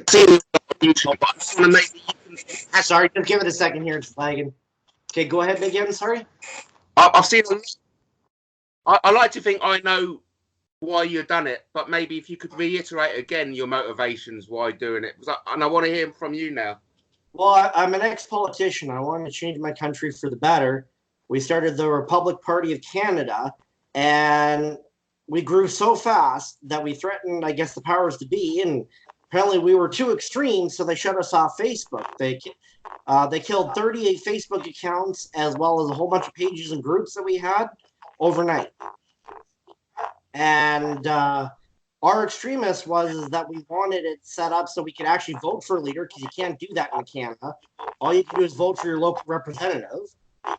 See it on YouTube, but I just want to maybe you can. Sorry, just give it a second here. It's lagging. Okay, go ahead again. Sorry. I've seen. I like to think I know why you've done it, but maybe if you could reiterate again your motivations why doing it, and I want to hear from you now. Well, I'm an ex-politician. I wanted to change my country for the better. We started the Republic Party of Canada, and we grew so fast that we threatened, I guess, the powers to be. And apparently, we were too extreme, so they shut us off Facebook. They killed 38 Facebook accounts as well as a whole bunch of pages and groups that we had overnight. And our extremist was is that we wanted it set up so we could actually vote for a leader, because you can't do that in Canada. All you can do is vote for your local representative.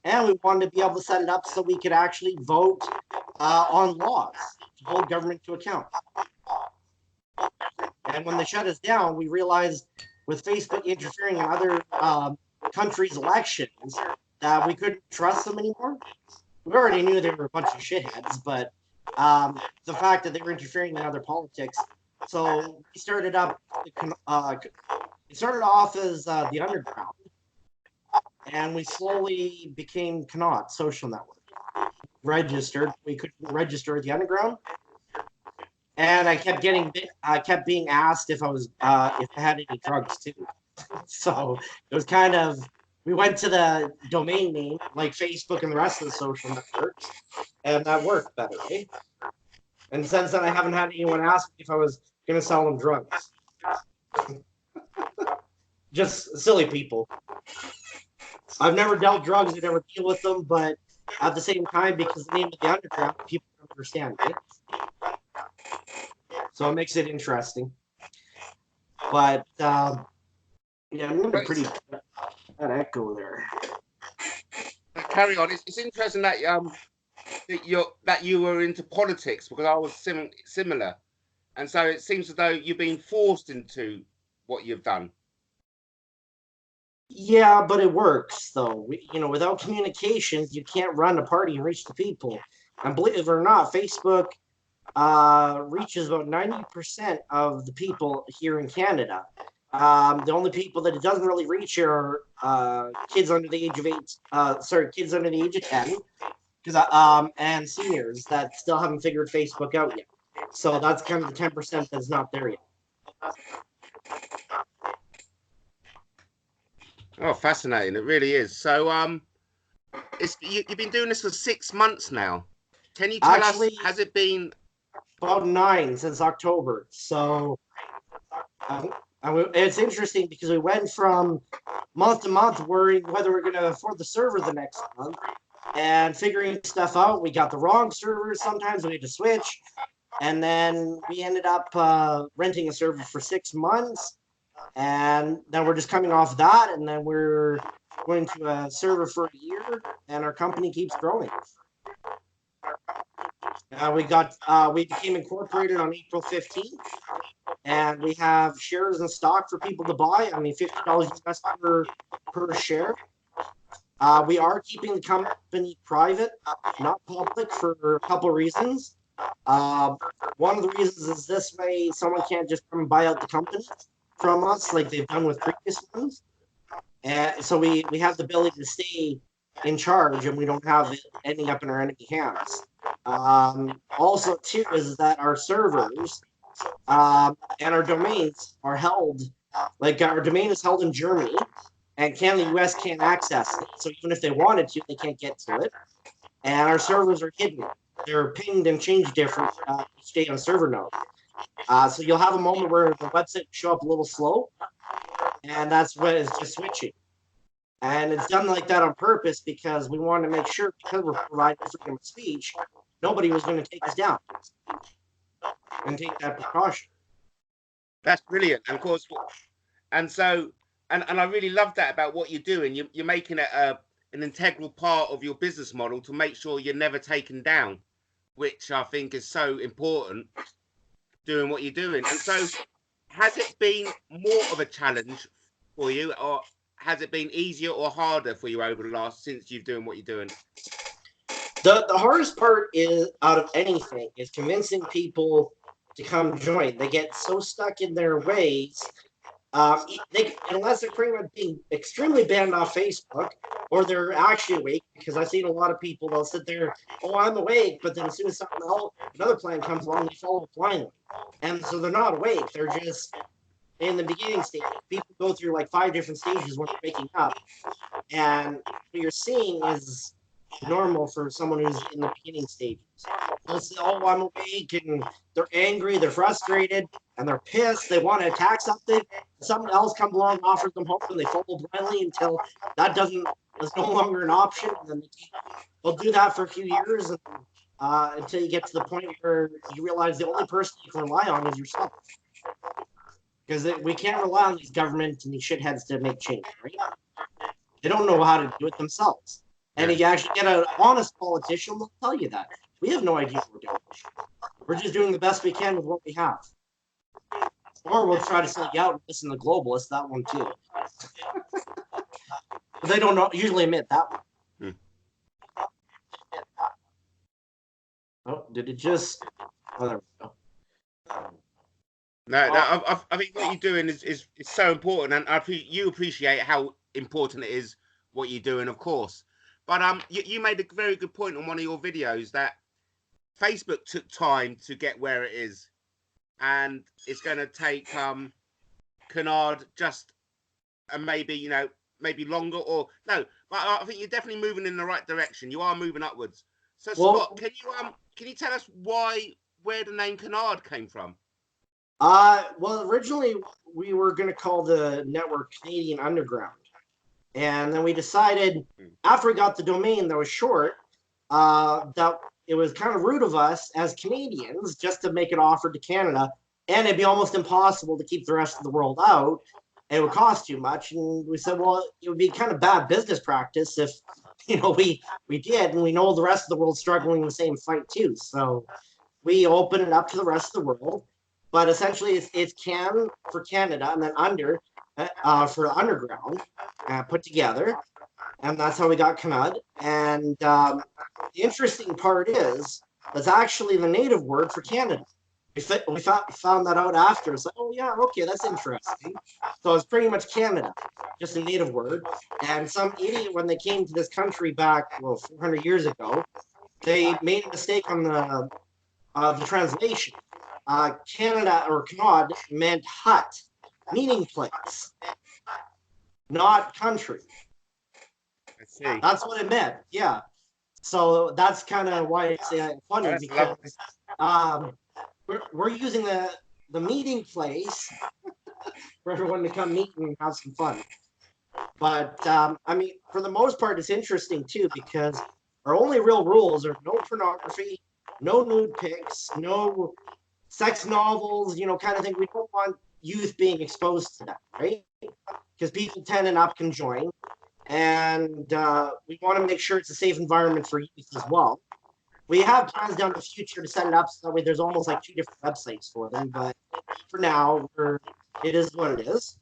And we wanted to be able to set it up so we could actually vote on laws to hold government to account. And when they shut us down, we realized with Facebook interfering in other countries' elections that we couldn't trust them anymore. We already knew they were a bunch of shitheads, but the fact that they were interfering in other politics. So we started up. It started off as the Underground, and we slowly became Canund Social Network. Registered. We couldn't register at the Underground, and I kept being asked if I had any drugs too. So it was kind of. We went to the domain name like Facebook and the rest of the social networks, and that worked better, eh? And since then, I haven't had anyone ask me if I was going to sell them drugs. Just silly people. I've never dealt drugs, I never deal with them, but at the same time, because the name of the Underground, people don't understand it. So it makes it interesting. But, yeah, I'm going to pretty that echo there. Carry on. It's interesting that that you were into politics, because I was similar, and so it seems as though you've been forced into what you've done. Yeah, but it works though. Without communications, you can't run a party and reach the people. And believe it or not, Facebook reaches about 90% of the people here in Canada. The only people that it doesn't really reach are kids under the age of kids under the age of 10, and seniors that still haven't figured Facebook out yet. So that's kind of the 10% that's not there yet. Oh, fascinating! It really is. So, you've been doing this for 6 months now. Can you tell us? Has it been about 9 since October? So. It's interesting because we went from month to month worrying whether we're going to afford the server the next month and figuring stuff out. We got the wrong server. Sometimes we had to switch. And then we ended up renting a server for 6 months. And then we're just coming off that. And then we're going to a server for a year. And our company keeps growing. We became incorporated on April 15th. And we have shares in stock for people to buy. I mean, $50 US per share. We are keeping the company private, not public, for a couple of reasons. One of the reasons is this way someone can't just come and buy out the company from us like they've done with previous ones. And so we have the ability to stay in charge, and we don't have it ending up in our enemy hands. Also, too, is that our servers and our domains are held, like our domain is held in Germany, and Canada and the US can't access it. So even if they wanted to, they can't get to it. And our servers are hidden. They're pinged and changed different each day on server node. So you'll have a moment where the website will show up a little slow, and that's when it's just switching. And it's done like that on purpose because we want to make sure, because we're providing freedom of speech, nobody was going to take us down and take that precaution. That's brilliant. And of course, and I really love that about what you're doing. You're making it an integral part of your business model to make sure you're never taken down, which I think is so important, doing what you're doing. And so, has it been more of a challenge for you, or has it been easier or harder for you over the last, since you're doing what you're doing? The hardest part is, out of anything, is convincing people to come join. They get so stuck in their ways Unless they're pretty much being extremely banned off Facebook, or they're actually awake, because I've seen a lot of people, they'll sit there, oh, I'm awake, but then as soon as something else, another plan comes along, they follow blindly. And so they're not awake, they're just in the beginning stage. People go through like 5 different stages when they're waking up. And what you're seeing is normal for someone who's in the beginning stages. They'll say, oh, I'm awake, and they're angry, they're frustrated, and they're pissed. They want to attack something. Someone else comes along and offers them hope, and they follow blindly until that is no longer an option. And then they'll do that for a few years until you get to the point where you realize the only person you can rely on is yourself. Because we can't rely on these governments and these shitheads to make change, right? They don't know how to do it themselves. And if you actually get an honest politician, they'll tell you that. We have no idea what we're doing. We're just doing the best we can with what we have. Or we'll try to sell you out and listen to the globalists, that one too. But they don't usually admit that one. Oh, did it just... Oh, there we go. No, I think what you're doing is so important, and you appreciate how important it is what you're doing, of course. But you made a very good point on one of your videos that Facebook took time to get where it is, and it's going to take Canund just maybe maybe longer, or no. But I think you're definitely moving in the right direction. You are moving upwards. So Scott, can you tell us where the name Canund came from? Well, originally we were going to call the network Canadian Underground. And then we decided, after we got the domain that was short, that it was kind of rude of us as Canadians just to make it offered to Canada. And it'd be almost impossible to keep the rest of the world out. And it would cost too much. And we said, well, it would be kind of bad business practice if, we did. And we know the rest of the world's struggling in the same fight too. So we open it up to the rest of the world. But essentially, it's Can for Canada, and then Under for underground, put together, and that's how we got Canund. And the interesting part is that's actually the native word for Canada. We found that out after. It's like, oh yeah, okay, that's interesting. So it's pretty much Canada, just a native word. And some idiot, when they came to this country back 400 years ago, they made a mistake on the translation. Canada or Canund meant hut, meaning place, not country. I see. That's what it meant. Yeah. So that's kind of why it's funny, because we're using the meeting place for everyone to come meet and have some fun. But I mean, for the most part, it's interesting too, because our only real rules are no pornography, no nude pics, no sex novels, kind of thing. We don't want youth being exposed to that, right? Because people 10 and up can join. And we want to make sure it's a safe environment for youth as well. We have plans down the future to set it up so that way there's almost like 2 different websites for them. But for now, it is what it is.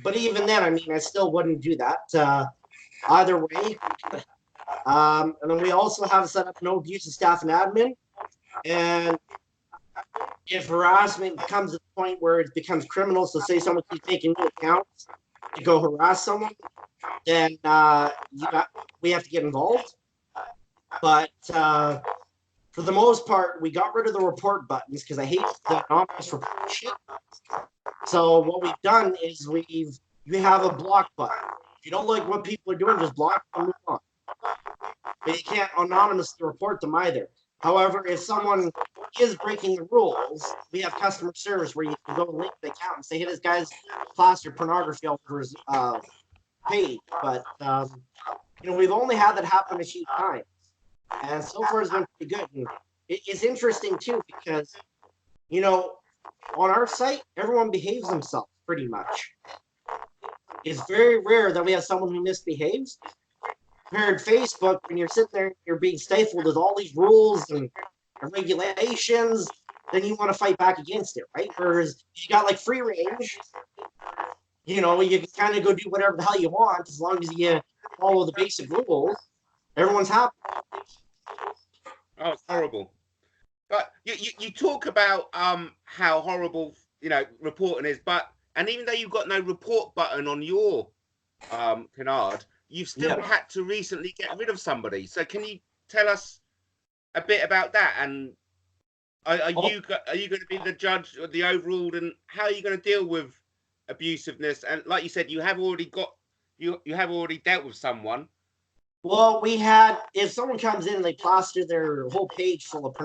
But even then, I mean, I still wouldn't do that either way. And then we also have set up no abuse of staff and admin. And if harassment comes to the point where it becomes criminal, so say someone keeps making new accounts to go harass someone, then we have to get involved. But for the most part, we got rid of the report buttons because I hate the anonymous report shit. So what we've done is you have a block button. If you don't like what people are doing, just block them and move on. But you can't anonymously report them either. However, if someone is breaking the rules, we have customer service where you can go link the account and say, hey, this guy's plastered pornography all over his page. But, we've only had that happen a few times. And so far it's been pretty good. And it's interesting, too, because, on our site, everyone behaves themselves pretty much. It's very rare that we have someone who misbehaves. Compared to Facebook, when you're sitting there, you're being stifled with all these rules and regulations, then you want to fight back against it, right? Whereas you got like free range, you can kind of go do whatever the hell you want as long as you follow the basic rules. Everyone's happy. Oh, it's horrible. But you talk about how horrible you know, reporting is. But and even though you've got no report button on your Canard, you've still had to recently get rid of somebody. So can you tell us a bit about that? And are you going to be the judge of the overall, and how are you going to deal with abusiveness? And like you said, you have already dealt with someone. Well, we had, if someone comes in and they plaster their whole page full of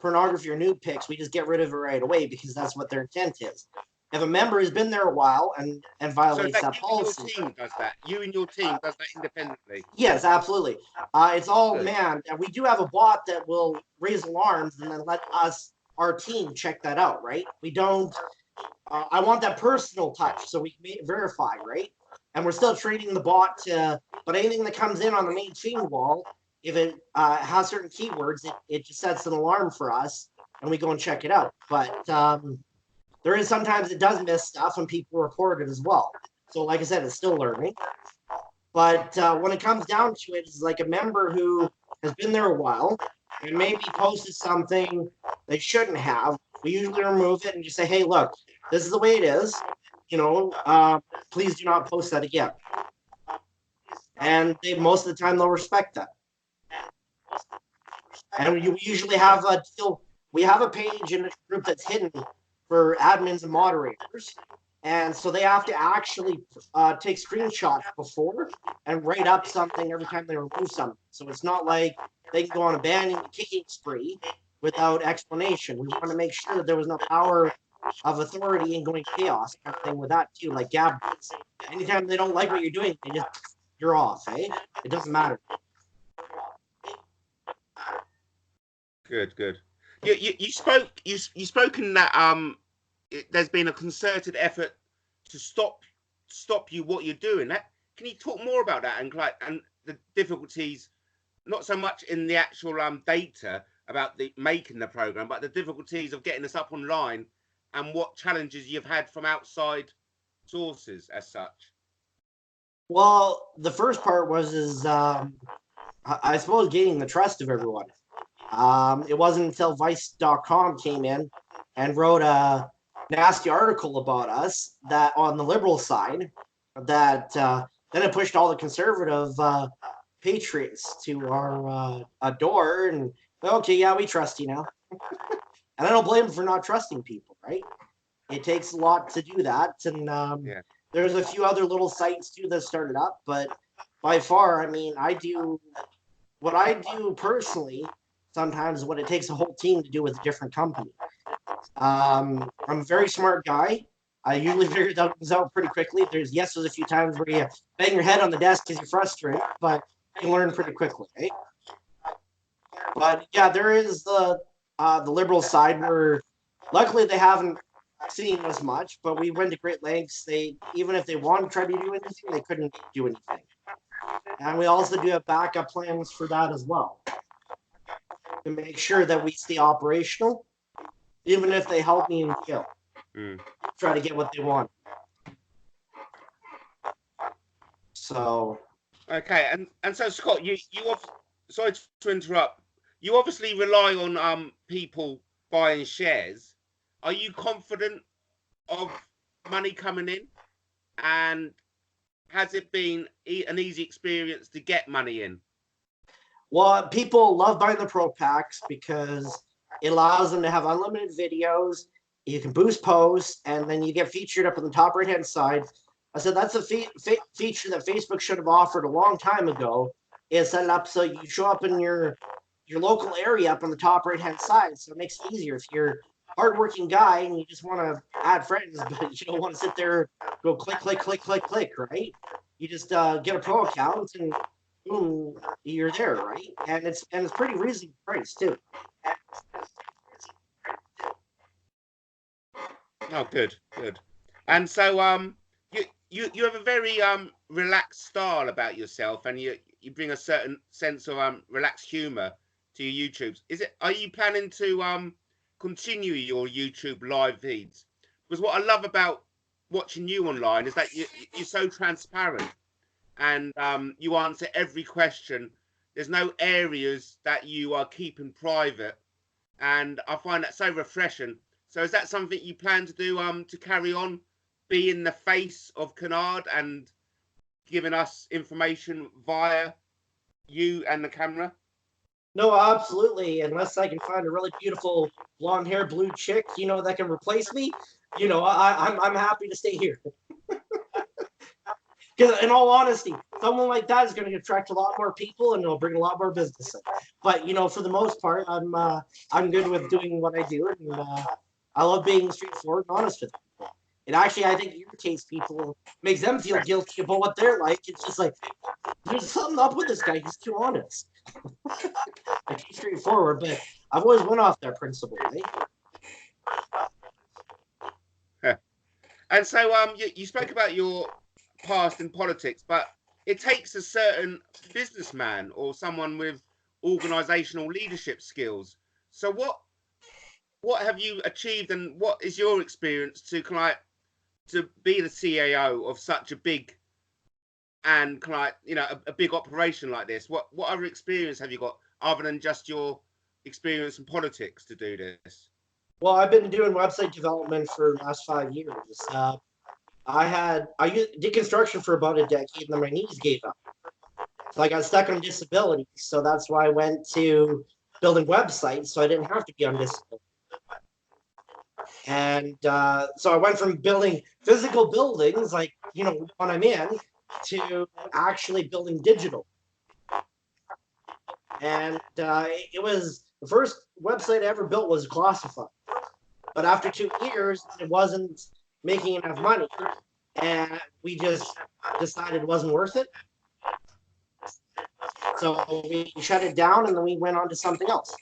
pornography or nude pics, we just get rid of it right away because that's what their intent is. If a member has been there a while and violates that policy, your team does that. You and your team does that independently. Yes, absolutely. It's all manned, and we do have a bot that will raise alarms and then let our team, check that out. Right? We don't. I want that personal touch, so we can verify, right? And we're still treating the bot to, but anything that comes in on the main chain wall, if it has certain keywords, it just sets an alarm for us, and we go and check it out. But there is sometimes it does miss stuff, and people report it as well. So, like I said, it's still learning. But when it comes down to it, it's like a member who has been there a while and maybe posted something they shouldn't have. We usually remove it and just say, hey, look, this is the way it is. You know, please do not post that again. And most of the time they'll respect that. And we usually have we have a page in a group that's hidden for admins and moderators. And so they have to actually take screenshots before and write up something every time they remove something. So it's not like they can go on a banning and kicking spree without explanation. We want to make sure that there was no power of authority and going chaos kind of thing with that too, like Gab does. Anytime they don't like what you're doing, you're off, eh? It doesn't matter. Good. You spoke in that there's been a concerted effort to stop you what you're doing. Can you talk more about that and the difficulties, not so much in the actual data about making the program, but the difficulties of getting us up online and what challenges you've had from outside sources as such? Well, the first part was I suppose gaining the trust of everyone. It wasn't until Vice.com came in and wrote a nasty article about us that on the liberal side that then it pushed all the conservative patriots to our door and okay, yeah, we trust you now. And I don't blame them for not trusting people, right? It takes a lot to do that, and there's a few other little sites too that started up, but by far, I mean, what I do personally sometimes what it takes a whole team to do with a different company. I'm a very smart guy. I usually figure things out pretty quickly. There's a few times where you bang your head on the desk because you're frustrated, but you learn pretty quickly, right? But yeah, there is the liberal side where luckily they haven't seen as much, but we went to great lengths. Even if they wanted to try to do anything, they couldn't do anything. And we also do have backup plans for that as well to make sure that we stay operational, even if they help me in jail. Try to get what they want. So okay, and so Scott, you sorry to interrupt. You obviously rely on people buying shares. Are you confident of money coming in? And has it been an easy experience to get money in? Well, people love buying the Pro Packs because it allows them to have unlimited videos. You can boost posts, and then you get featured up on the top right-hand side. I said that's a feature that Facebook should have offered a long time ago. Is set it up so you show up in your local area up on the top right-hand side, so it makes it easier if you're a hardworking guy and you just want to add friends, but you don't want to sit there go click, right? You just get a pro account and boom, you're there, right? And it's pretty reasonable price too. Oh, good. And so you have a very relaxed style about yourself, and you bring a certain sense of relaxed humor to your YouTubes. Are you planning to continue your YouTube live feeds? Because what I love about watching you online is that you're so transparent, and you answer every question. There's no areas that you are keeping private, and I find that so refreshing. So is that something you plan to do to carry on, being the face of Canund and giving us information via you and the camera? No, absolutely. Unless I can find a really beautiful blonde hair blue chick, that can replace me, I'm happy to stay here. Because in all honesty, someone like that is going to attract a lot more people and it'll bring a lot more business in. But for the most part, I'm good with doing what I do, and I love being straightforward and honest with people. It actually, I think, irritates people, makes them feel guilty about what they're like. It's just like, there's something up with this guy. He's too honest. Like, he's straightforward, but I've always went off that principle, right? And so you spoke about your past in politics, but it takes a certain businessman or someone with organizational leadership skills. So what have you achieved, and what is your experience to be the CAO of such a big and a big operation like this? What other experience have you got other than just your experience in politics to do this? Well, I've been doing website development for the last 5 years. I did construction for about a decade, and then my knees gave up. So I got stuck on disability. So that's why I went to building websites, so I didn't have to be on disability. And so I went from building physical buildings, like, when I'm in, to actually building digital. And it was the first website I ever built was classified. But after 2 years, it wasn't making enough money, and we just decided it wasn't worth it. So we shut it down, and then we went on to something else.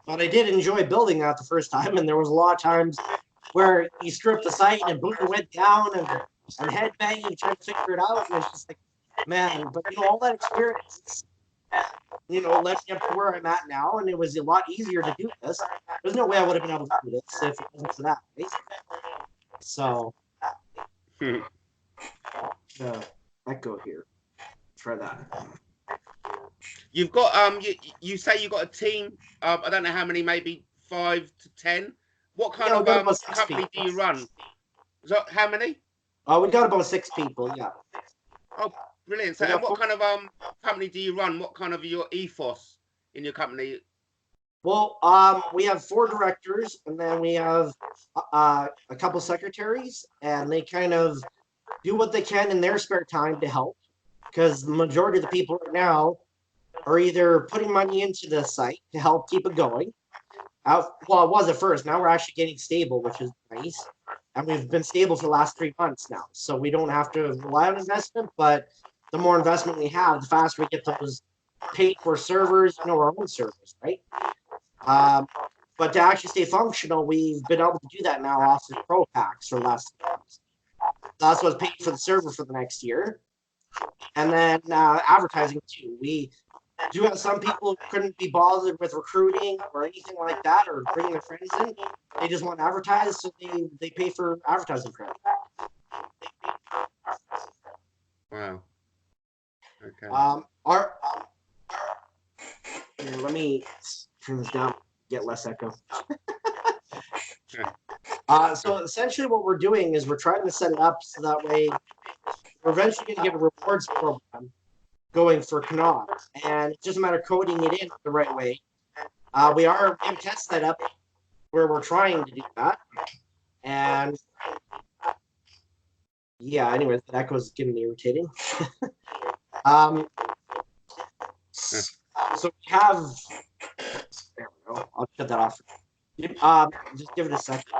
But I did enjoy building that the first time, and there was a lot of times where you stripped the site and boom, went down, and headbanging, trying to figure it out, and it's just like, man. But all that experience, led me up to where I'm at now, and it was a lot easier to do this. There's no way I would have been able to do this if it wasn't for that, right? So, echo here. Try that. You've got you say you got a team. I don't know how many, maybe 5 to 10. What kind of company do you run? So how many? We got about 6 people. Yeah. Oh, brilliant! So, what kind of company do you run? What kind of your ethos in your company? Well, we have 4 directors, and then we have a couple secretaries, and they kind of do what they can in their spare time to help, because the majority of the people right now are either putting money into the site to help keep it going. Well, it was at first. Now we're actually getting stable, which is nice. And we've been stable for the last 3 months now. So we don't have to rely on investment, but the more investment we have, the faster we get those paid for servers, our own servers, right? But to actually stay functional, we've been able to do that now off the Pro Packs for the last 3 months. That's what's paid for the server for the next year. And then advertising too. We do have some people who couldn't be bothered with recruiting or anything like that, or bringing their friends in. They just want to advertise, so they pay for advertising credit. Wow. Okay. Here, let me turn this down, get less echo. So essentially what we're doing is we're trying to set it up so that way we're eventually going to get a rewards program going for Canund, and it's just a matter of coding it in the right way. We are in test setup where we're trying to do that, and yeah. Anyways, that echo's getting irritating. So we have. There we go. I'll cut that off. Just give it a second.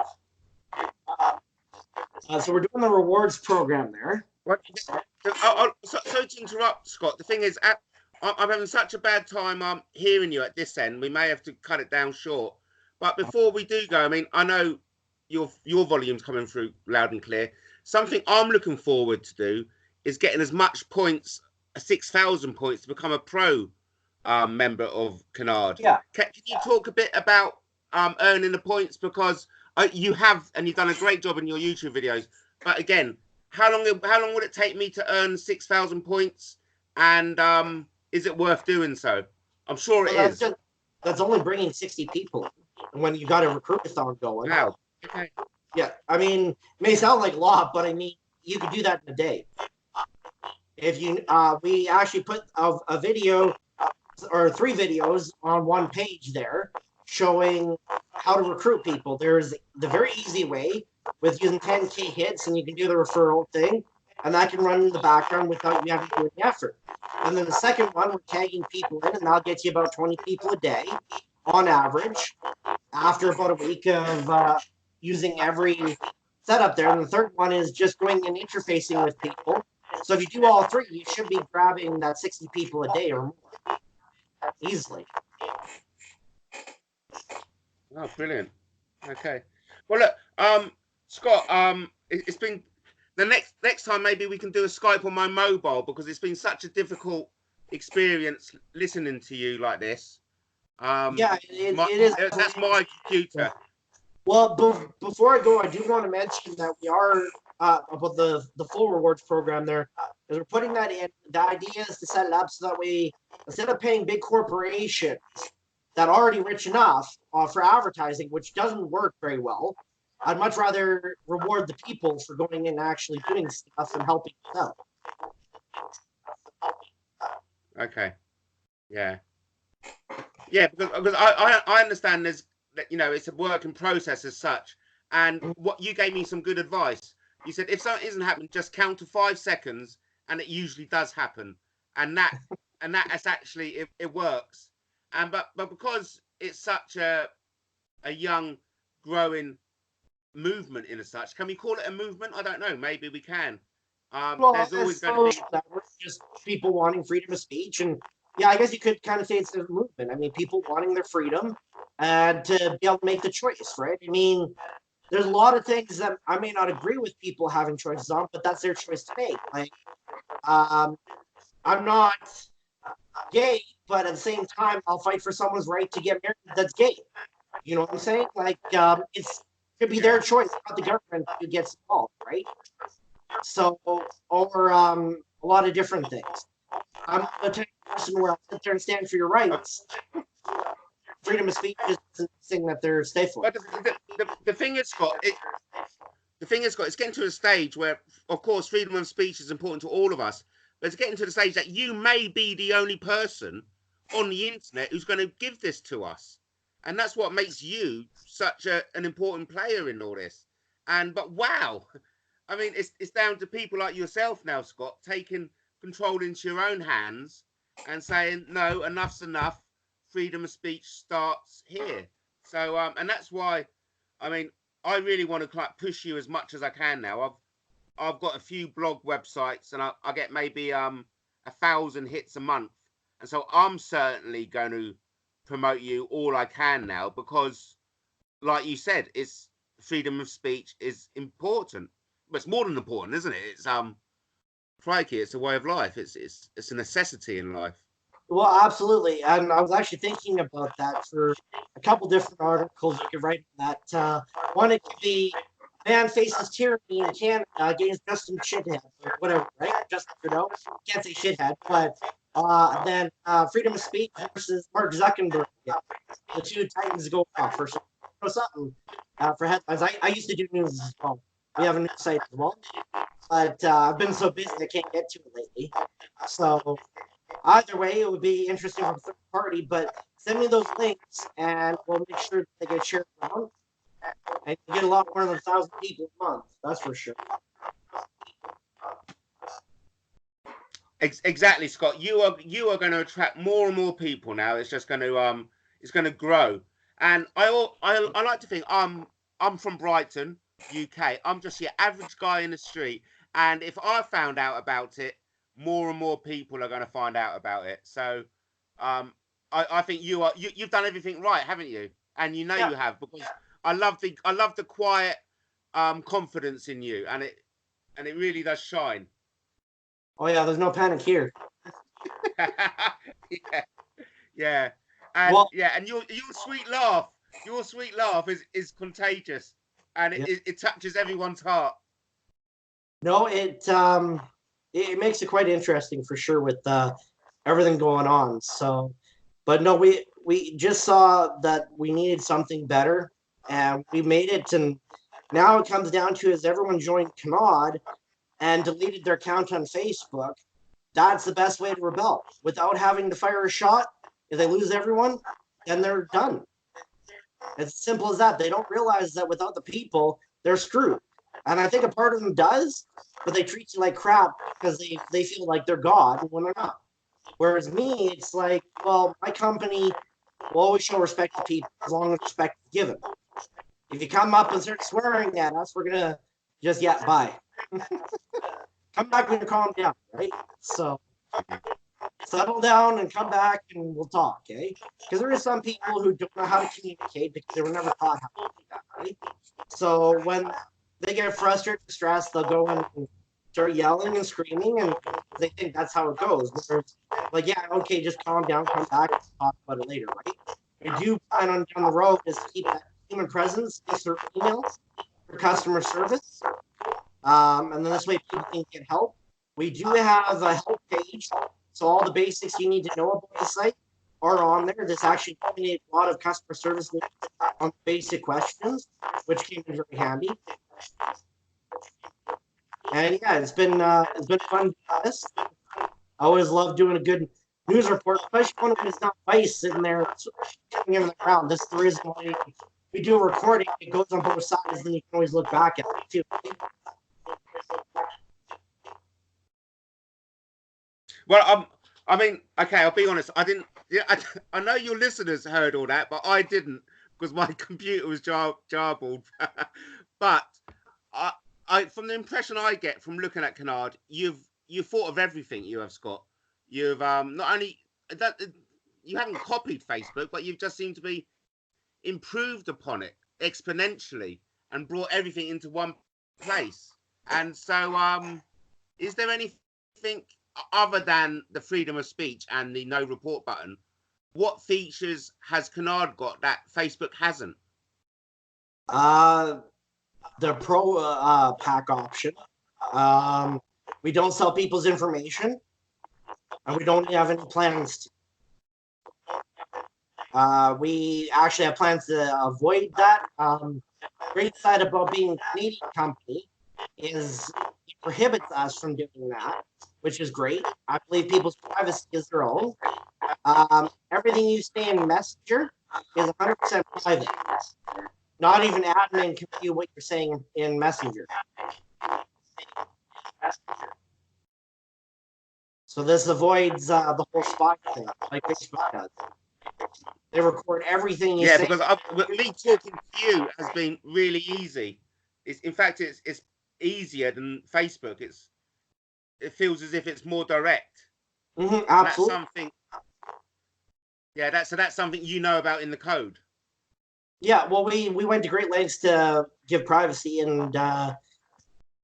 So we're doing the rewards program there. Sorry to interrupt, Scott. The thing is, I'm having such a bad time hearing you at this end. We may have to cut it down short. But before we do go, I mean, I know your volume's coming through loud and clear. Something I'm looking forward to do is getting as much points, 6,000 points, to become a pro member of Canund. Yeah. Can you talk a bit about earning the points? Because you have, and you've done a great job in your YouTube videos. But again, how long would it take me to earn 6,000 points? And is it worth doing so? I'm sure it is. That's only bringing 60 people. when you got a recruitathon going. Wow. Okay. Yeah, I mean, it may sound like a lot, but I mean, you could do that in a day. If you, we actually put a video or 3 videos on one page there showing how to recruit people. There's the very easy way with using 10K hits, and you can do the referral thing, and that can run in the background without you having to do any effort. And then the second one, we're tagging people in, and that'll get you about 20 people a day on average after about a week of using every setup there. And the third one is just going and interfacing with people. So if you do all 3, you should be grabbing that 60 people a day or more easily. Oh, brilliant. Okay. Well, look, Scott, it's been the next time maybe we can do a Skype on my mobile, because it's been such a difficult experience listening to you like this. Yeah, it is. That's my computer. Well, before I go, I do want to mention that we are about the full rewards program there, is we're putting that in. The idea is to set it up so that we, instead of paying big corporations that are already rich enough for advertising, which doesn't work very well, I'd much rather reward the people for going in and actually doing stuff and helping out. Okay. Yeah. Yeah, because I understand there's, you know, it's a work in process as such. And what you gave me some good advice. You said if something isn't happening, just count to 5 seconds, and it usually does happen. And that is actually it works. And but because it's such a young growing movement in as such, can we call it a movement? I don't know. Maybe we can. Well, there's always going to be just people wanting freedom of speech, and yeah, I guess you could kind of say it's a movement. I mean, people wanting their freedom and to be able to make the choice, right? I mean, there's a lot of things that I may not agree with people having choices on, but that's their choice to make. Like, I'm not gay, but at the same time, I'll fight for someone's right to get married that's gay. You know what I'm saying? Like, it could be their choice, not the government who gets involved, right? So, or a lot of different things. I'm the type of person where I'll sit there and stand for your rights. Freedom of speech is the thing that they're stifling. But the thing is, Scott, it's getting to a stage where, of course, freedom of speech is important to all of us, but it's getting to the stage that you may be the only person on the internet who's going to give this to us. And that's what makes you such an important player in all this. But wow, I mean, it's down to people like yourself now, Scott, taking control into your own hands and saying, no, enough's enough. Freedom of speech starts here. So, and that's why, I mean, I really want to push you as much as I can now. I've got a few blog websites, and I get maybe 1,000 hits a month, and so I'm certainly going to promote you all I can now, because, like you said, it's freedom of speech is important. But it's more than important, isn't it? It's crikey, it's a way of life. It's a necessity in life. Well, absolutely. And I was actually thinking about that for a couple different articles you could write on that. One, it could be man faces tyranny in Canada against Justin Shithead, or whatever, right? Justin Trudeau. Can't say shithead, but then freedom of speech versus Mark Zuckerberg. Yeah. The two titans go off or something for headlines. I used to do news as well. We have a news site as well. But I've been so busy I can't get to it lately. So either way, it would be interesting from third party, but send me those links and we'll make sure that they get shared around. And you get a lot more than 1,000 people a month, that's for sure. Exactly, Scott. You are going to attract more and more people now. It's just going to grow. And I like to think I'm from Brighton, UK. I'm just your average guy in the street, and if I found out about it, more and more people are going to find out about it. So I think you've done everything right, haven't you? And you know you have, because I love the quiet confidence in you, and it really does shine. Oh yeah, there's no panic here. yeah, and well, and your sweet laugh is contagious, and it touches everyone's heart. No, it makes it quite interesting for sure with everything going on. So, but no, we just saw that we needed something better, and we made it. And now it comes down to is everyone joined Canund and deleted their account on Facebook. That's the best way to rebel without having to fire a shot. If they lose everyone, then they're done. It's as simple as that. They don't realize that without the people, they're screwed. And I think a part of them does, but they treat you like crap because they feel like they're God when they're not. Whereas me, it's like, well, my company will always show respect to people as long as respect is given. If you come up and start swearing at us, we're gonna just bye. Come back when you calm down, right? So settle down and come back and we'll talk, okay? Because there is some people who don't know how to communicate because they were never taught how to do that, right? So when they get frustrated, stressed, they'll go and start yelling and screaming, and they think that's how it goes. Whereas, like, yeah, okay, just calm down, come back, and talk about it later, right? I do plan on down the road is to keep that human presence, through emails for customer service, and then this way people can get help. We do have a help page, so all the basics you need to know about the site are on there. This actually eliminated a lot of customer service needs on basic questions, which came in very handy. And yeah, it's been fun doing this. I always love doing a good news report, especially when it's not Vice sitting there coming in the ground. This is the reason why we do a recording. It goes on both sides, then you can always look back at it too. Well, I mean, okay, I'll be honest. I didn't. Yeah, I know your listeners heard all that, but I didn't because my computer was jarbled. But from the impression I get from looking at Canund, you've thought of everything. You have, Scott. You've not only that you haven't copied Facebook, but you've just seemed to be improved upon it exponentially and brought everything into one place. And so, is there anything other than the freedom of speech and the no report button? What features has Canund got that Facebook hasn't? The pro pack option. We don't sell people's information, and we don't have any plans to. We actually have plans to avoid that. Great side about being a Canadian company is it prohibits us from doing that, which is great. I believe people's privacy is their own. Everything you say in Messenger is 100% private. Not even admin can view what you're saying in Messenger. So this avoids the whole spy thing, like Facebook does. They record everything you say. Yeah, because me talking to you has been really easy. In fact, it's easier than Facebook. It feels as if it's more direct. Absolutely. That's something. Yeah, that's something you know about in the code. Yeah, well, we went to great lengths to give privacy, and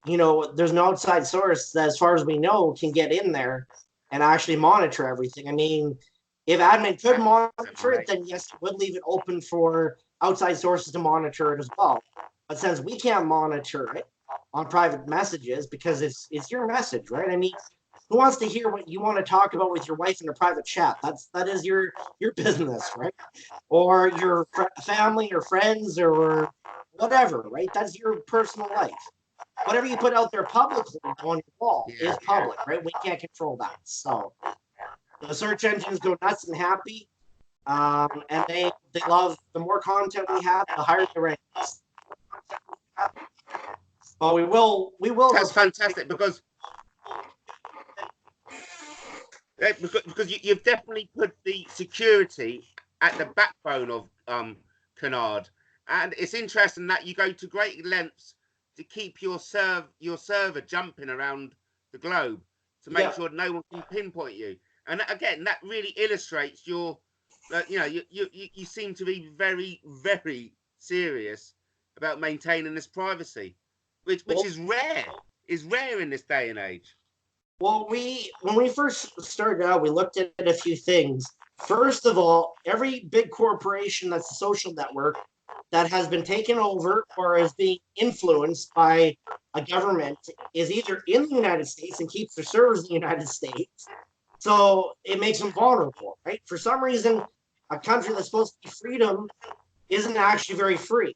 there's no outside source that, as far as we know, can get in there and actually monitor everything. I mean, if admin could monitor it, then yes, it would leave it open for outside sources to monitor it as well. But since we can't monitor it on private messages because it's your message, right? I mean, who wants to hear what you want to talk about with your wife in a private chat? That is your business, right? Or your family or friends or whatever, right? That's your personal life. Whatever you put out there publicly on your wall is public, right? We can't control that. So the search engines go nuts and happy, and they love the more content we have, the higher the rankings. But we will. That's fantastic because you've definitely put the security at the backbone of Canund, and it's interesting that you go to great lengths to keep your server jumping around the globe to make sure no one can pinpoint you. And again, that really illustrates your, you seem to be very, very serious about maintaining this privacy, which is rare in this day and age. Well, when we first started out, we looked at a few things. First of all, every big corporation that's a social network that has been taken over or is being influenced by a government is either in the United States and keeps their servers in the United States. So it makes them vulnerable, right? For some reason, a country that's supposed to be freedom isn't actually very free.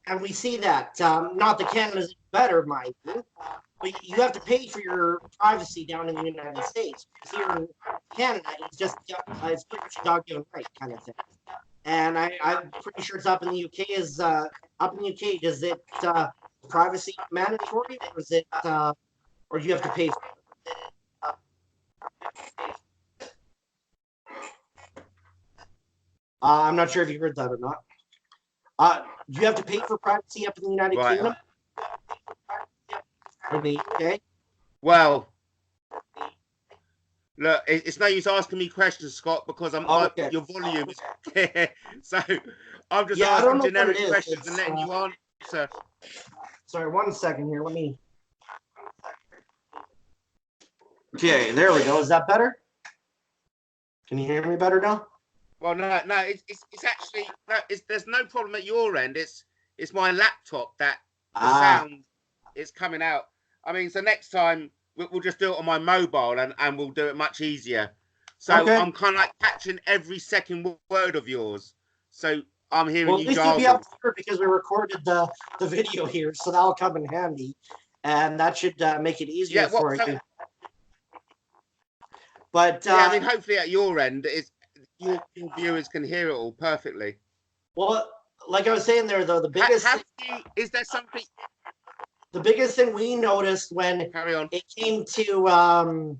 And we see that. Not that Canada's better, mind you, but you have to pay for your privacy down in the United States. Because here in Canada, it's pretty much a God-given right kind of thing. And I'm pretty sure it's up in the UK. Up in the UK, is it privacy mandatory, or is it, or do you have to pay for it? I'm not sure if you heard that or not. Do you have to pay for privacy up in the United Kingdom? In the UK? Well, look, it's no use asking me questions, Scott, because Okay. your volume is so I'm just Yeah, I don't asking know generic what it is. questions and letting you answer. Sorry, 1 second here. Let me. Okay, there we go. Is that better? Can you hear me better now? Well, no, it's actually there's no problem at your end. It's my laptop that the sound is coming out. I mean, so next time we'll just do it on my mobile and we'll do it much easier. So okay. I'm kind of like catching every second word of yours. So I'm hearing you jargle. Well, at least you'll be able to hear because we recorded the video here, so that'll come in handy, and that should make it easier for you. But yeah, I mean, hopefully at your end, your viewers can hear it all perfectly. Well, like I was saying there, though, the biggest is there something? The biggest thing we noticed when it came to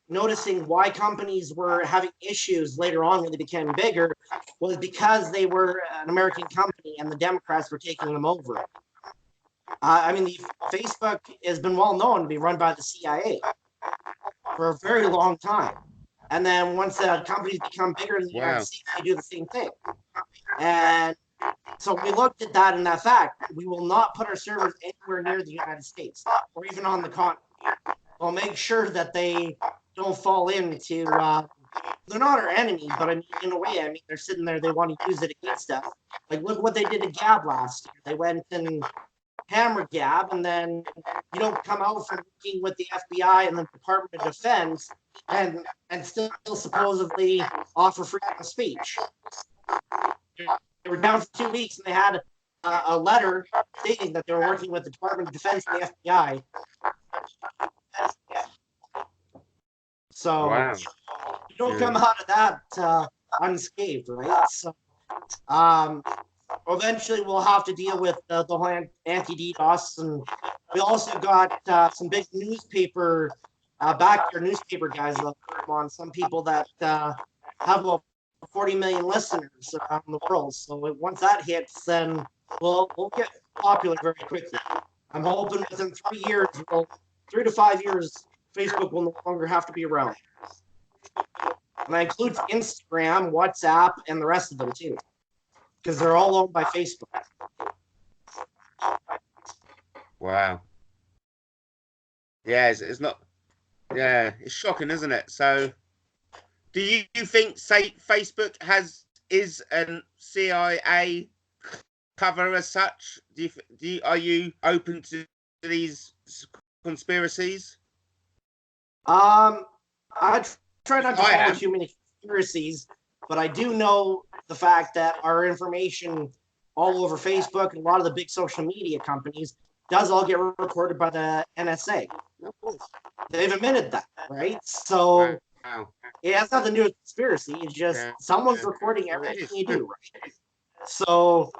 noticing why companies were having issues later on when they became bigger was because they were an American company and the Democrats were taking them over. I mean, Facebook has been well known to be run by the CIA for a very long time. And then once companies become bigger in the United States, they do the same thing. And so we looked at that and that fact. We will not put our servers anywhere near the United States or even on the continent. We'll make sure that they don't fall into, they're not our enemy, but I mean, in a way, I mean, they're sitting there, they want to use it against us. Like, look what they did to Gab last year. They went and hammered Gab, and then you don't come out from working with the FBI and the Department of Defense and still supposedly offer freedom of speech. They were down for 2 weeks, and they had a letter stating that they were working with the Department of Defense and the FBI. So you don't come out of that unscathed, right? So eventually we'll have to deal with the whole anti-DDoS, and we also got some big newspaper newspaper guys on, some people that have about 40 million listeners around the world. So once that hits, then we'll get popular very quickly. I'm hoping within 3 years, 3 to 5 years, Facebook will no longer have to be around. And that includes Instagram, WhatsApp, and the rest of them too, because they're all owned by Facebook. Wow. Yeah, it's not. Yeah, it's shocking, isn't it? So, do you think, say, Facebook is a CIA cover as such? Are you open to these conspiracies? I try not to follow too many conspiracies, but I do know the fact that our information all over Facebook and a lot of the big social media companies does all get recorded by the NSA. They've admitted that, right? So it has nothing to do with conspiracy. It's just someone's recording everything you do, right? So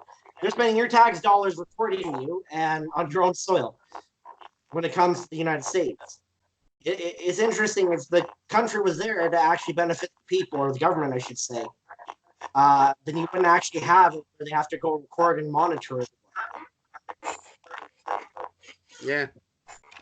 they're spending your tax dollars recording you and on your own soil when it comes to the United States. It's interesting. It's the country was there to actually benefit the people, or the government, I should say. Then you wouldn't actually have it where they have to go record and monitor it. Yeah.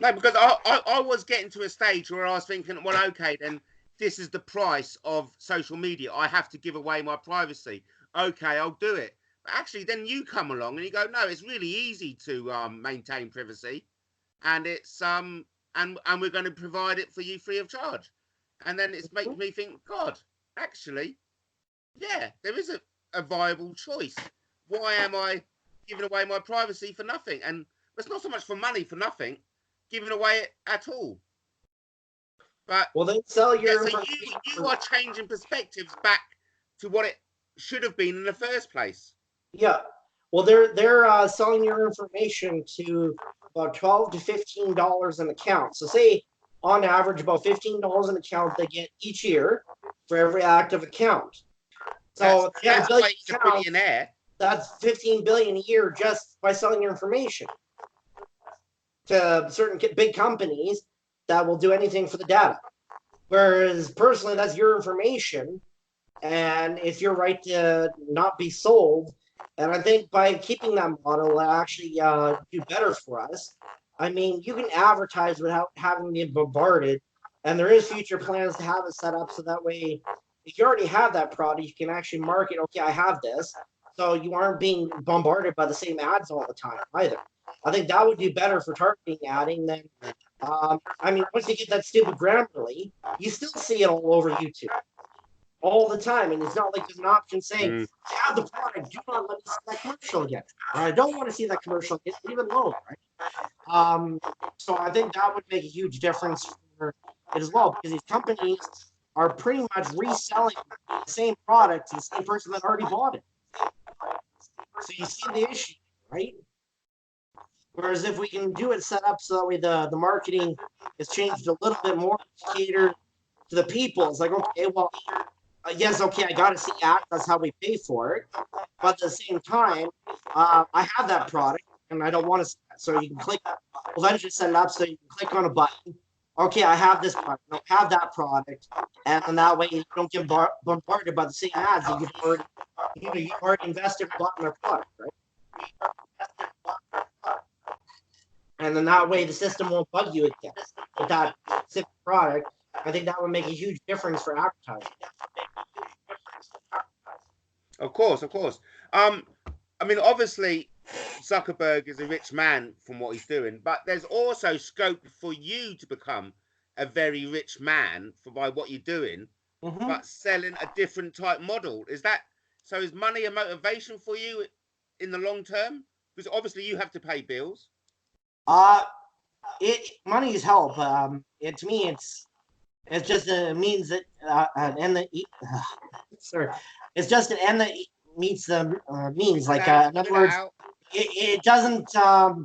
No, because I was getting to a stage where I was thinking, well, okay, then this is the price of social media. I have to give away my privacy. Okay, I'll do it. But actually, then you come along and you go, no, it's really easy to maintain privacy, and it's and we're going to provide it for you free of charge. And then it's making me think, God, actually, yeah, there is a viable choice. Why am I giving away my privacy for nothing? And it's not so much for money for nothing, giving away it at all. But well, they sell your. So you are changing perspectives back to what it should have been in the first place. Yeah. Well, they're selling your information to about $12 to $15 an account. So say on average about $15 an account they get each year for every active account. So that's why he's a billionaire. That's 15 billion a year just by selling your information to certain big companies that will do anything for the data. Whereas personally, that's your information, and it's your right to not be sold. And I think by keeping that model, it'll actually do better for us. I mean, you can advertise without having to be bombarded, and there is future plans to have it set up so that way, if you already have that product, you can actually market, okay, I have this, so you aren't being bombarded by the same ads all the time either. I think that would do better for targeting adding than, I mean, once you get that stupid Grammarly, you still see it all over YouTube all the time, and it's not like there's an option saying, I have the product, do not let me see that commercial again. Or I don't want to see that commercial again, leave it alone, right? So I think that would make a huge difference for it as well, because these companies are pretty much reselling the same product to the same person that already bought it. So you see the issue, right? Whereas if we can do it set up so that way the marketing is changed a little bit more to cater to the people, it's like, okay, well, yes, okay, I got to see ads. That's how we pay for it. But at the same time, I have that product, and I don't want to see that. So you can click. We'll eventually set it up so you can click on a button. Okay, I have this product. I don't have that product, and then that way you don't get bombarded by the same ads that you've already invested a lot in their product, right? And then that way the system won't bug you again with that specific product. I think that would make a huge difference for advertising. Of course, of course. I mean, obviously, Zuckerberg is a rich man from what he's doing, but there's also scope for you to become a very rich man by what you're doing, but selling a different type model. Is that so? Is money a motivation for you in the long term? Because obviously you have to pay bills. Money is help. To me, it's just a means that sorry, it's just an end that meets the means. Like in other words, it doesn't. To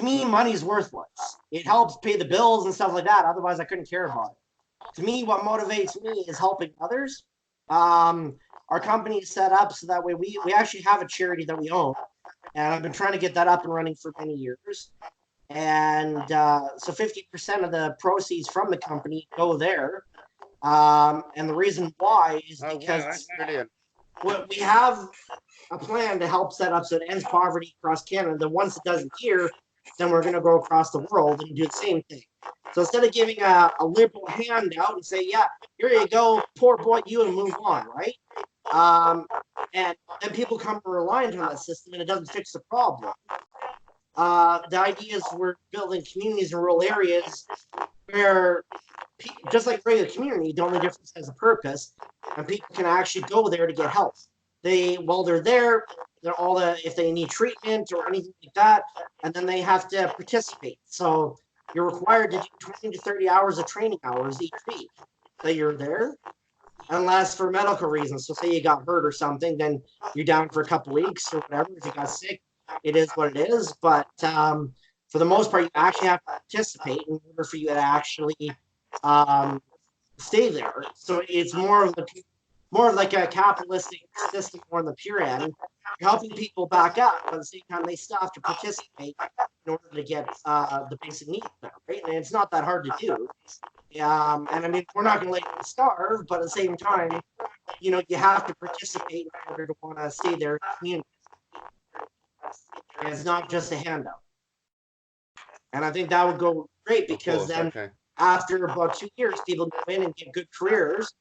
me, money's worthless. It helps pay the bills and stuff like that. Otherwise, I couldn't care about it. To me, what motivates me is helping others. Our company is set up so that way we actually have a charity that we own, and I've been trying to get that up and running for many years. And so 50% of the proceeds from the company go there. And the reason why is because we have a plan to help set up so it ends poverty across Canada. Then once it doesn't here, then we're going to go across the world and do the same thing. So instead of giving a liberal handout and say, yeah, here you go, poor boy, you, and move on, right? And then people come reliant on that system and it doesn't fix the problem. The idea is we're building communities in rural areas where, just like regular community, the only difference has a purpose, and people can actually go there to get help. While they're there, if they need treatment or anything like that, and then they have to participate. So you're required to do 20 to 30 hours of training hours each week that you're there, unless for medical reasons. So say you got hurt or something, then you're down for a couple weeks or whatever. If you got sick, it is what it is. But for the most part, you actually have to participate in order for you to actually stay there. So it's more of like a capitalistic system, more on the pure end. You're helping people back up, but at the same time, they still have to participate in order to get the basic needs there, right? And it's not that hard to do. And I mean, we're not going to let you starve, but at the same time, you have to participate in order to want to stay there in the community. And it's not just a handout. And I think that would go great because after about 2 years, people go in and get good careers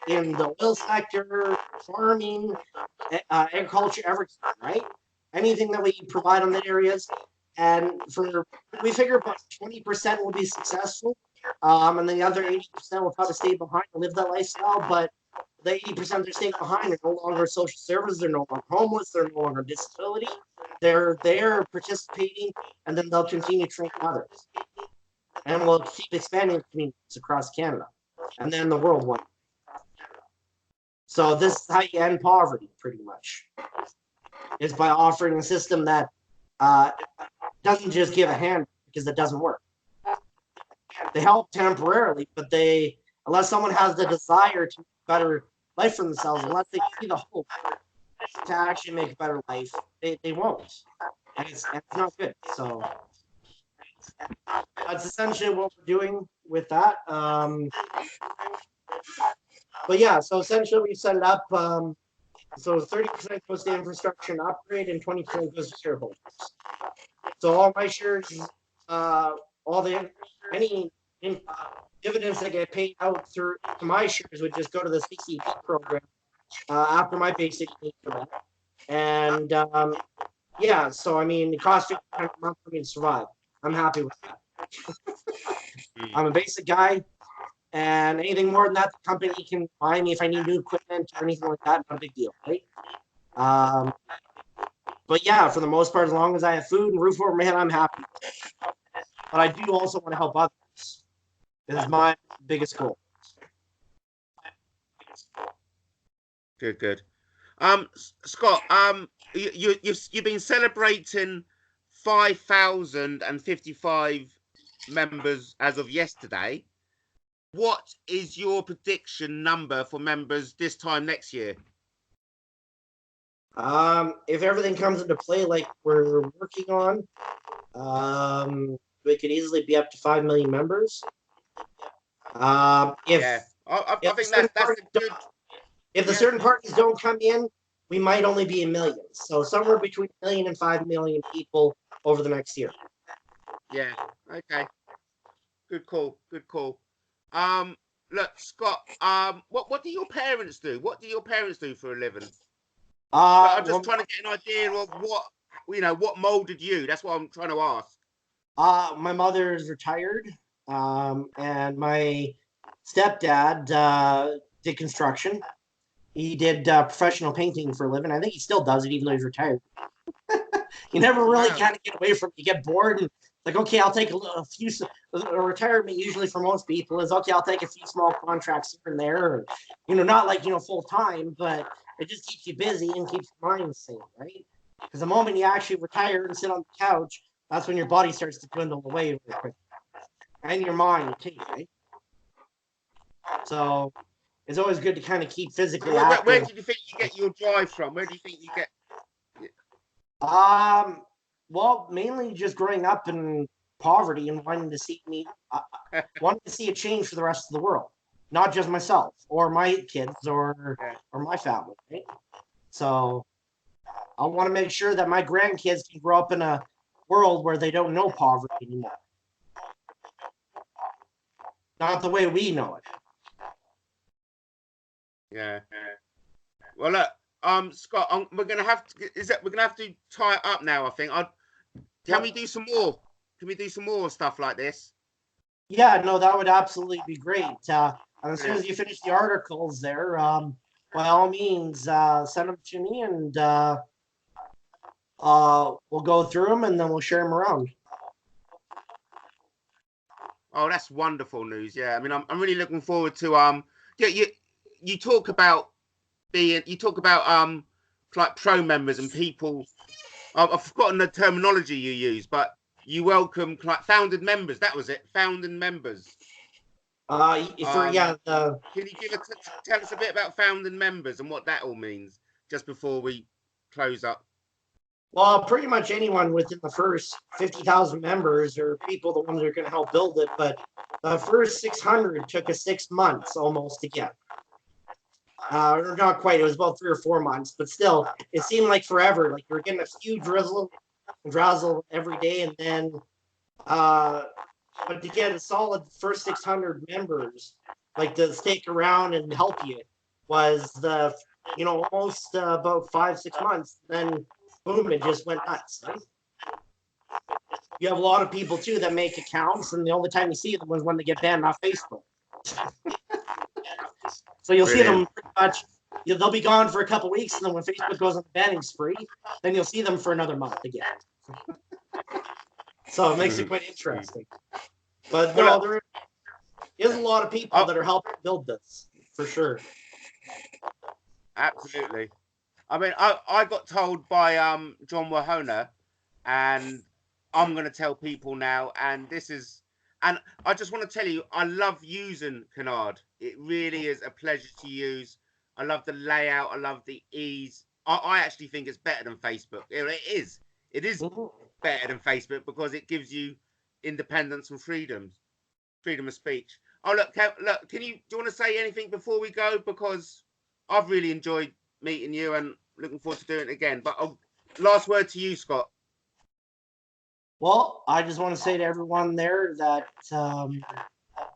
in the oil sector, farming, agriculture, everything, right? Anything that we provide on the areas. And we figure about 20% will be successful. And then the other 80% will probably stay behind and live that lifestyle. But the 80% they're staying behind are no longer social services, they're no longer homeless, they're no longer disability. They're there participating, and then they'll continue training others. And we'll keep expanding communities across Canada and then the world one. So this is how you end poverty, pretty much. It's by offering a system that doesn't just give a hand, because it doesn't work. They help temporarily, but unless someone has the desire to make a better life for themselves, unless they see the hope to actually make a better life, they won't. And it's not good. So that's essentially what we're doing with that. But yeah, so essentially we set it up. So 30% goes to infrastructure and upgrade, and 20% goes to shareholders. So all my shares, any dividends that get paid out through to my shares would just go to the CCP program after my basic need for that. And yeah, so I mean, it costs $1,500 a month for me to survive. I'm happy with that. I'm a basic guy, and anything more than that, the company can buy me if I need new equipment or anything like that. Not a big deal, right? But yeah, for the most part, as long as I have food and roof over my head, I'm happy. But I do also want to help others. This is my biggest goal. Good. Scott, you've been celebrating 5,055 members as of yesterday. What is your prediction number for members this time next year? If everything comes into play like we're working on, we could easily be up to 5 million members. I think that's good. If the certain parties don't come in, we might only be in millions. So somewhere between 1 million and 5 million people over the next year. Yeah. Okay. Good call. Look, Scott. What do your parents do? What do your parents do for a living? I'm just trying to get an idea of what molded you. That's what I'm trying to ask. My mother is retired, and my stepdad did construction. He did professional painting for a living. I think he still does it, even though he's retired. You never really kind of get away from it. You get bored and like, okay, I'll take a few. Retirement usually for most people is, okay, I'll take a few small contracts here and there, or, not like, full time, but it just keeps you busy and keeps your mind sane, right? Because the moment you actually retire and sit on the couch, that's when your body starts to dwindle away really quick. And your mind too, right? So it's always good to kind of keep physically active. Where do you think you get your drive from? Where do you think you get? Well, mainly just growing up in poverty and wanting to see a change for the rest of the world, not just myself or my kids or my family, right? So I want to make sure that my grandkids can grow up in a world where they don't know poverty anymore. Not the way we know it. Yeah. Well, look, Scott, we're gonna have to tie it up now. I think. Can we do some more? Can we do some more stuff like this? Yeah, no, that would absolutely be great. And as soon as you finish the articles there, by all means, send them to me, and we'll go through them, and then we'll share them around. Oh, that's wonderful news. Yeah, I mean, I'm really looking forward to you talk about like pro members and people. I've forgotten the terminology you use, but you welcome like founded members. That was it, founded members. Can you tell us a bit about founded members and what that all means, just before we close up? Well, pretty much anyone within the first 50,000 members are people, the ones that are going to help build it. But the first 600 took us 6 months almost to get. Not quite. It was about 3 or 4 months, but still, it seemed like forever. Like we were getting a few drizzle every day, and then, but to get a solid first 600 members, like to stick around and help you, was almost about 5-6 months. Then, boom, it just went nuts. Right? You have a lot of people too that make accounts, and the only time you see them was when they get banned off Facebook. So you'll see them pretty much. They'll be gone for a couple weeks, and then when Facebook goes on the banning spree, then you'll see them for another month again. So it makes it quite interesting. But no, there is a lot of people that are helping build this for sure. Absolutely. I mean, I got told by John Wahona, and I'm going to tell people now. And this is, and I just want to tell you, I love using Canard. It really is a pleasure to use. I love the layout. I love the ease. I actually think it's better than Facebook. It is. It is Mhm. better than Facebook because it gives you independence and freedom of speech. Oh look, look. Can you? Do you want to say anything before we go? Because I've really enjoyed meeting you and looking forward to doing it again. But last word to you, Scott. Well, I just want to say to everyone there that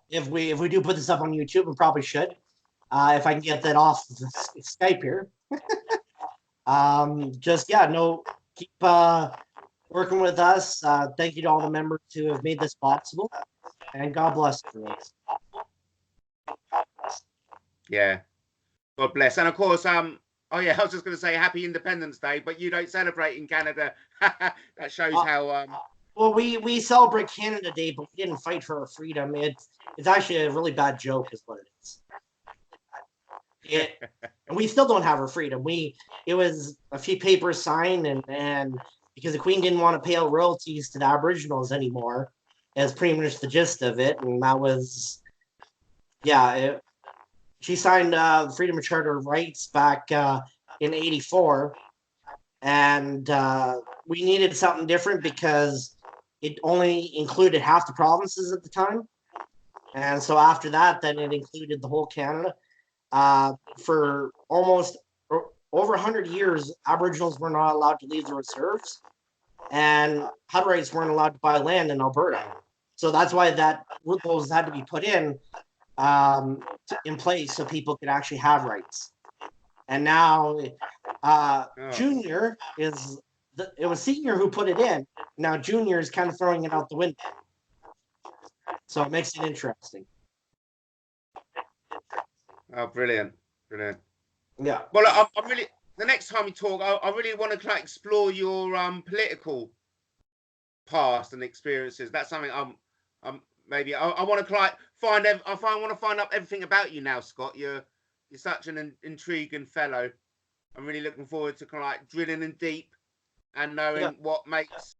if we do put this up on YouTube, we probably should. If I can get that off Skype here. Just yeah, no, keep working with us. Thank you to all the members who have made this possible, and God bless everyone. Yeah, God bless. And of course, oh yeah, I was just going to say Happy Independence Day, but you don't celebrate in Canada. That shows how Well, we celebrate Canada Day, but we didn't fight for our freedom. It's actually a really bad joke, is what it is. And we still don't have our freedom. It was a few papers signed, and because the Queen didn't want to pay out royalties to the Aboriginals anymore, is pretty much the gist of it. And that was, yeah, she signed the Freedom of Charter of Rights back in '84, and we needed something different because it only included half the provinces at the time, and so after that, then it included the whole Canada. For almost over 100 years, Aboriginals were not allowed to leave the reserves, and Hutterites weren't allowed to buy land in Alberta. So that's why those had to be put in place so people could actually have rights. And now, Junior it was Senior who put it in. Now Junior is kind of throwing it out the window. So it makes it interesting. oh, brilliant, brilliant. Yeah. Well, I really the next time we talk, I really want to explore your political past and experiences. That's something I'm maybe I want to want to find out everything about you now, Scott. You're such an intriguing fellow. I'm really looking forward to drilling in deep and Yeah. knowing what makes